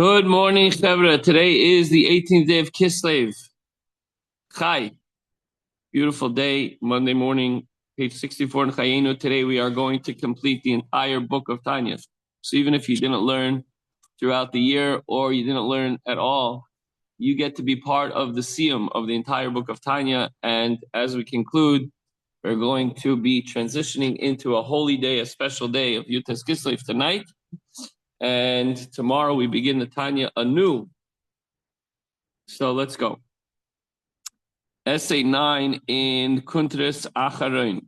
Good morning, Chevra. Today is the 18th day of Kislev. Chai. Beautiful day, Monday morning, page 64 in Chayenu. Today we are going to complete the entire book of Tanya. So even if you didn't learn throughout the year or you didn't learn at all, you get to be part of the siyum of the entire book of Tanya. And as we conclude, we're going to be transitioning into a holy day, a special day of Yutas Kislev tonight. And tomorrow we begin the Tanya anew. So let's go. Essay 9 in Kuntres Acharon.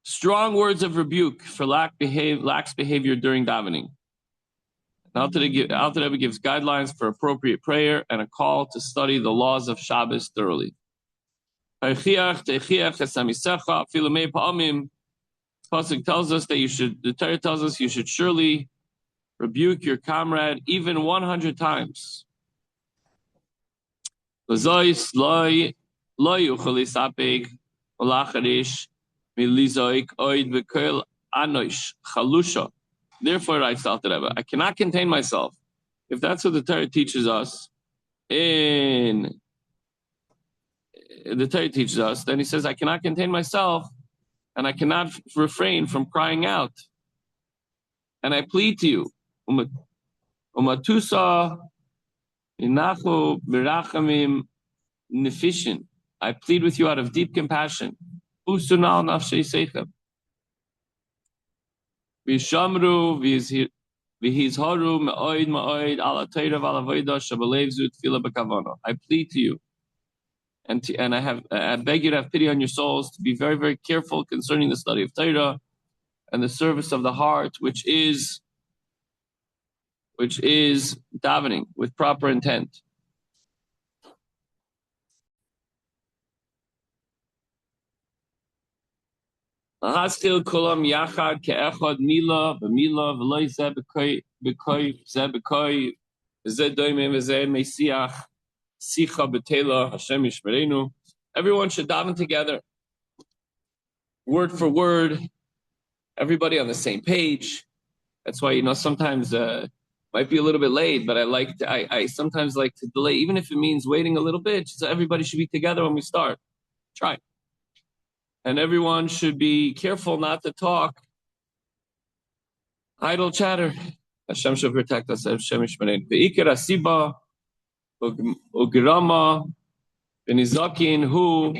Strong words of rebuke for lax behavior during davening. Alter Rebbe gives guidelines for appropriate prayer and a call to study the laws of Shabbos thoroughly. Pasuk tells us that the Torah tells us you should surely rebuke your comrade even 100 times. Therefore writes the Alter Rebbe, I cannot contain myself. If that's what the Torah teaches us, then he says, I cannot contain myself and I cannot refrain from crying out. And I plead to you, Umatusa Inachu Birachamim Nefishin. I plead with you out of deep compassion. Usunal Nafshei Seichem. Vishamru Vihizharu Me'oid Me'oid Ala Teira Valavoida Shabalev Zut Fila Bekavana. I plead to you and I beg you to have pity on your souls, to be very, very careful concerning the study of Torah and the service of the heart, which is davening with proper intent. Haskil kulam yachad ke'echad mila b'mila v'loy zeh b'koi zeh b'koi zeh doimim v'zeh meisiach sicha b'tela Hashem yishmerenu. Everyone should daven together, word for word, everybody on the same page. That's why, sometimes might be a little bit late, but I sometimes like to delay, even if it means waiting a little bit, so everybody should be together when we start. Try. And everyone should be careful not to talk idle chatter. Hashem should protect us. Hashem yishmereinu. Ve'ikar asiba u'gerama v'nizakin hu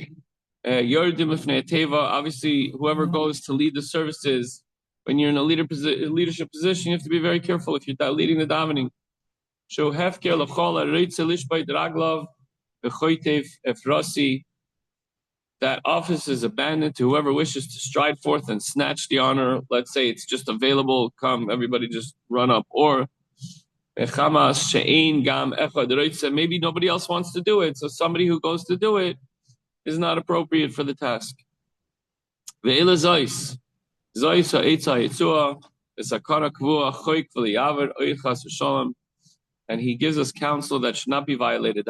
yordim lifnei teva. Obviously, whoever goes to lead the services, when you're in a leadership position, you have to be very careful if you're leading the davening. Show hefker l'chol ha'reitze lishbay draglav v'choitev efrasi. That office is abandoned to whoever wishes to stride forth and snatch the honor. Let's say it's just available. Come, everybody just run up. Or maybe nobody else wants to do it. So somebody who goes to do it is not appropriate for the task. And he gives us counsel that should not be violated.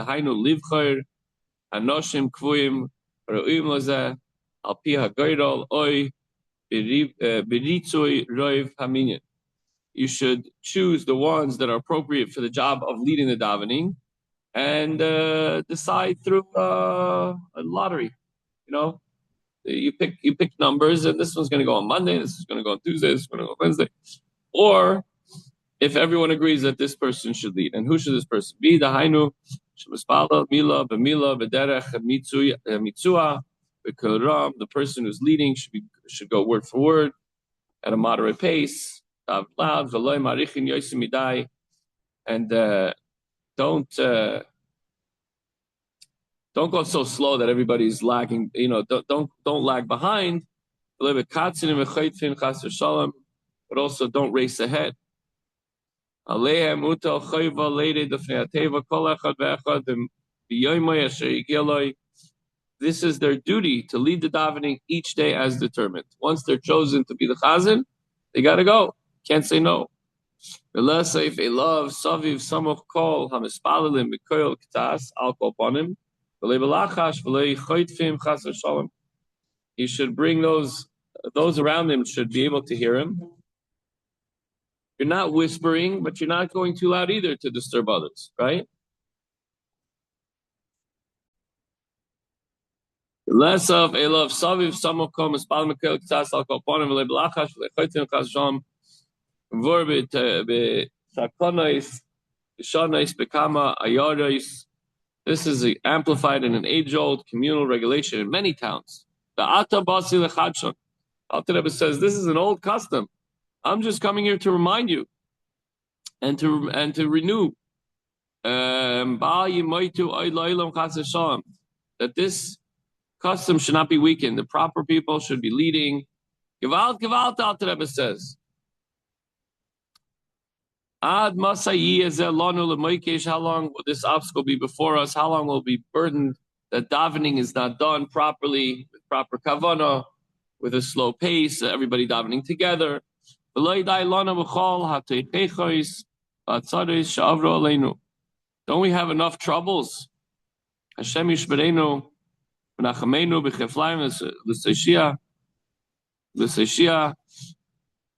You should choose the ones that are appropriate for the job of leading the davening and decide through a lottery. You pick numbers, and this one's going to go on Monday, this is going to go on Tuesday, this is going to go on Wednesday. Or if everyone agrees that this person should lead, and who should this person be? The person who's leading should go word for word at a moderate pace, and don't go so slow that everybody's lagging. Don't lag behind, but also don't race ahead. This is their duty, to lead the davening each day as determined. Once they're chosen to be the chazan, they got to go. Can't say no. He should bring those around him should be able to hear him. You're not whispering, but you're not going too loud either to disturb others, right? Less of a love saviv samokom espal mekel ktsas al kolponim v'le belachash v'lechotim chasham vorbit besakonais b'shanais bekama ayaris. This is amplified in an age-old communal regulation in many towns. The Ata Basi Lechadshon. Alter Rebbe says this is an old custom. I'm just coming here to remind you and to renew that this custom should not be weakened. The proper people should be leading. Gewalt, Alter Rebbe says. Ad Masayi Ezelanu Lemoikesh, how long will this obstacle be before us? How long will we be burdened that davening is not done properly, with proper kavanah, with a slow pace, everybody davening together? Don't we have enough troubles? Hashem Yishmerenu, Menachamenu, B'cheflaim, L'Seishia,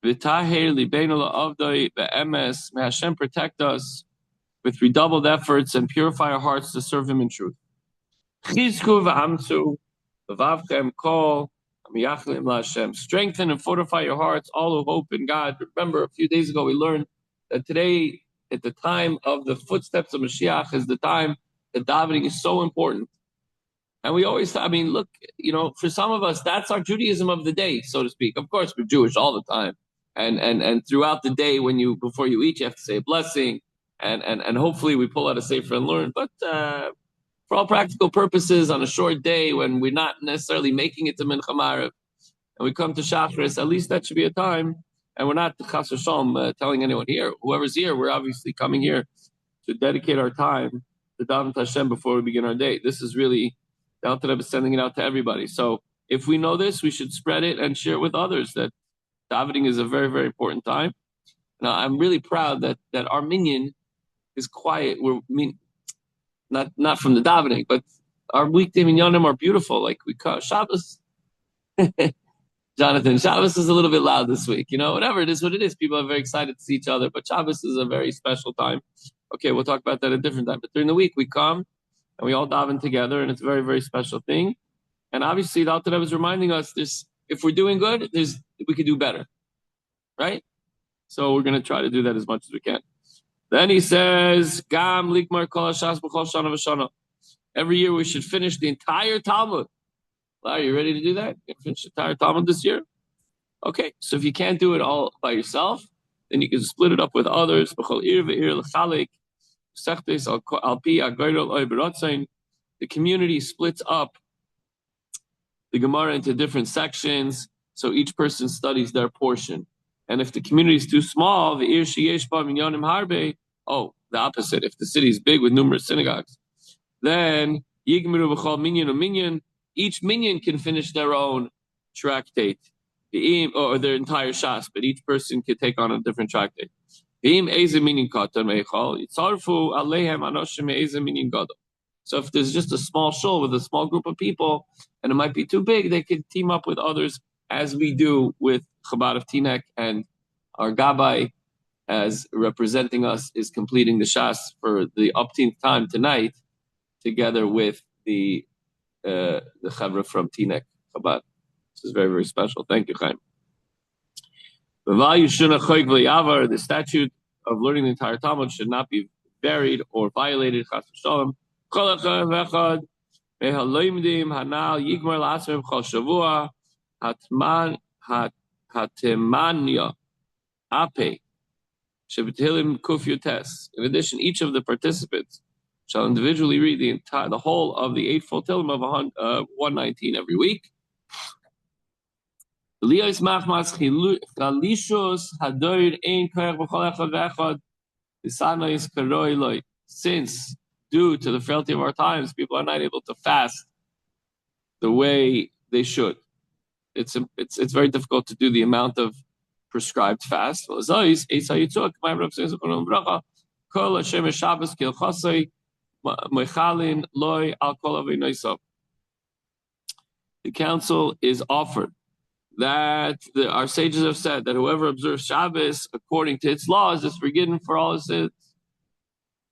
V'taher Libenu La'avdoi, Be'emes, may Hashem protect us with redoubled efforts and purify our hearts to serve Him in truth. Chizku v'amtzu, v'vavchem kol, amiyachlim la'Hashem. Strengthen and fortify your hearts, all who hope in God. Remember, a few days ago we learned that today, at the time of the footsteps of Mashiach, is the time that davening is so important. And we always, look, for some of us, that's our Judaism of the day, so to speak. Of course, we're Jewish all the time. And throughout the day, before you eat, you have to say a blessing. And hopefully we pull out a sefer and learn. But for all practical purposes, on a short day when we're not necessarily making it to Mincha Ma'ariv, and we come to Shachris, at least that should be a time. And we're not Chas v'Shalom telling anyone here. Whoever's here, we're obviously coming here to dedicate our time to daven to Hashem before we begin our day. This is really, the Alter Rebbe is sending it out to everybody. So if we know this, we should spread it and share it with others, that davening is a very, very important time. Now, I'm really proud that our minyan is quiet. Not from the davening, but our weekday minyanim are beautiful. Like we call Shabbos. Jonathan, Shabbos is a little bit loud this week. Whatever, it is what it is. People are very excited to see each other, but Shabbos is a very special time. Okay, we'll talk about that at a different time. But during the week, we come and we all daven together, and it's a very, very special thing. And obviously, the Alter Rebbe is reminding us this: if we're doing good, we could do better, right? So we're going to try to do that as much as we can. Then he says, Gam likmar kol hashas b'chol shana v'shana. Every year we should finish the entire Talmud. Are you ready to do that? You can finish the entire Talmud this year? Okay, so if you can't do it all by yourself, then you can split it up with others. The community splits up the Gemara into different sections, so each person studies their portion. And if the community is too small, the opposite. If the city is big with numerous synagogues, then each minyan can finish their own tractate, or their entire shas, but each person can take on a different tractate. So if there's just a small shul with a small group of people, and it might be too big, they can team up with others, as we do with Chabad of Teaneck, and our Gabbai, as representing us, is completing the shas for the upteenth time tonight, together with the Chavra from Teaneck Chabad. This is very, very special. Thank you, Chaim. The statute of learning the entire Talmud should not be buried or violated. Chas v'Shalom. Hatemanya Ape Shabatilim Kufyutes. In addition, each of the participants shall individually read the whole of the 8 full Tilim of 119 every week. Since, due to the frailty of our times, people are not able to fast the way they should. It's very difficult to do the amount of prescribed fast. The council is offered that our sages have said that whoever observes Shabbos according to its laws is forgiven for all his sins.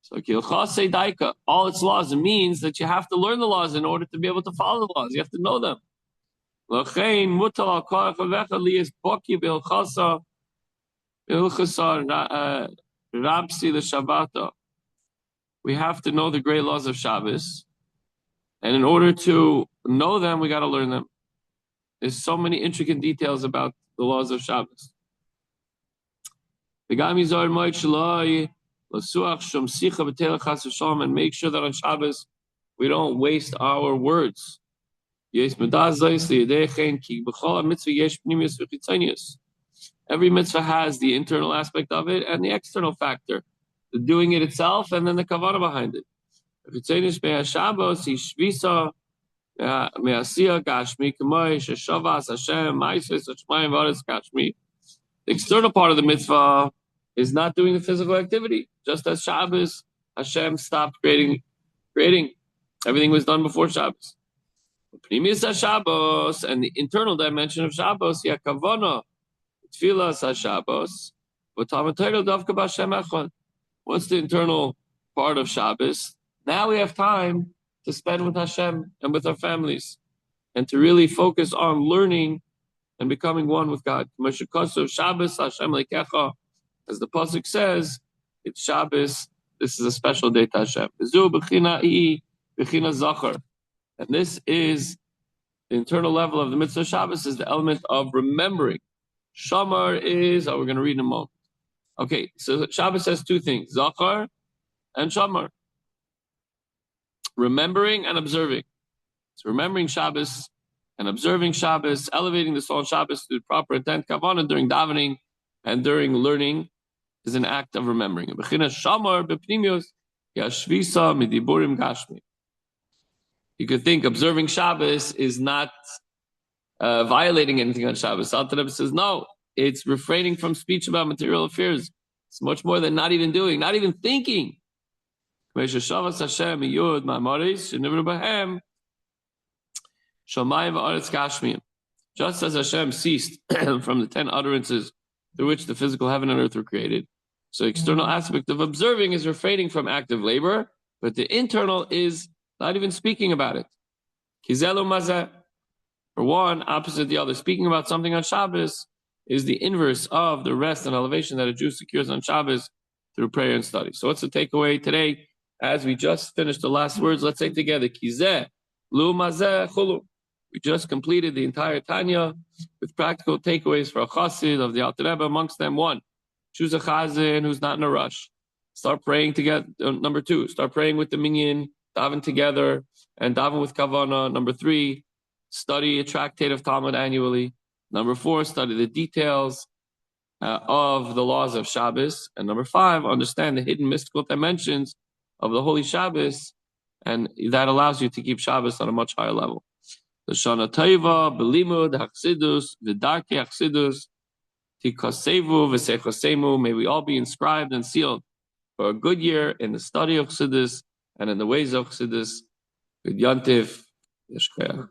So Kilchasei Daika, all its laws, it means that you have to learn the laws in order to be able to follow the laws. You have to know them. L'chein mutal al korach avecha liyis boki b'ilchasa rabsi l'shabbata. We have to know the great laws of Shabbos, and in order to know them, we got to learn them. There's so many intricate details about the laws of Shabbos. And make sure that on Shabbos we don't waste our words. Every mitzvah has the internal aspect of it and the external factor, the doing it itself and then the kavanah behind it. The external part of the mitzvah is not doing the physical activity. Just as Shabbos, Hashem stopped creating. Everything was done before Shabbos. Shabbos and the internal dimension of Shabbos, Yakavana, Tfilas Shabbos, what's the internal part of Shabbos? Now we have time to spend with Hashem and with our families, and to really focus on learning and becoming one with God. Shabbos Hashem lekecha, as the pasuk says, it's Shabbos. This is a special day to Hashem. And this is the internal level of the mitzvah Shabbos, is the element of remembering. Shamar is, we're going to read in a moment. Okay, so Shabbos says two things, Zachar and Shamar. Remembering and observing. So remembering Shabbos and observing Shabbos, elevating the soul on Shabbos to the proper intent, kavanah, during davening and during learning, is an act of remembering. You could think observing Shabbos is not violating anything on Shabbos. Alter Rebbe says, no, it's refraining from speech about material affairs. It's much more than not even doing, not even thinking. Just as Hashem ceased from the 10 utterances through which the physical heaven and earth were created. So the external aspect of observing is refraining from active labor, but the internal is not even speaking about it. Kizelu mazeh. For one, opposite the other. Speaking about something on Shabbos is the inverse of the rest and elevation that a Jew secures on Shabbos through prayer and study. So what's the takeaway today? As we just finished the last words, let's say together, Kizeh, Lu Mazeh, Chulu. We just completed the entire Tanya with practical takeaways for a chassid of the Alter Rebbe. Amongst them, one, choose a chazan who's not in a rush. Start praying together. Number two, start praying with the minyan, daven together, and daven with kavanah. Number three, study a tractate of Talmud annually. Number four, study the details of the laws of Shabbos. And number five, understand the hidden mystical dimensions of the Holy Shabbos, and that allows you to keep Shabbos on a much higher level. The Shana Taiva, Belimud, Hachsidus, Vidarke Hachsidus, Tikosevu, Vesechosemu, may we all be inscribed and sealed for a good year in the study of Chassidus and in the ways of Chassidus. Good Yantiv, Yeshkoyach.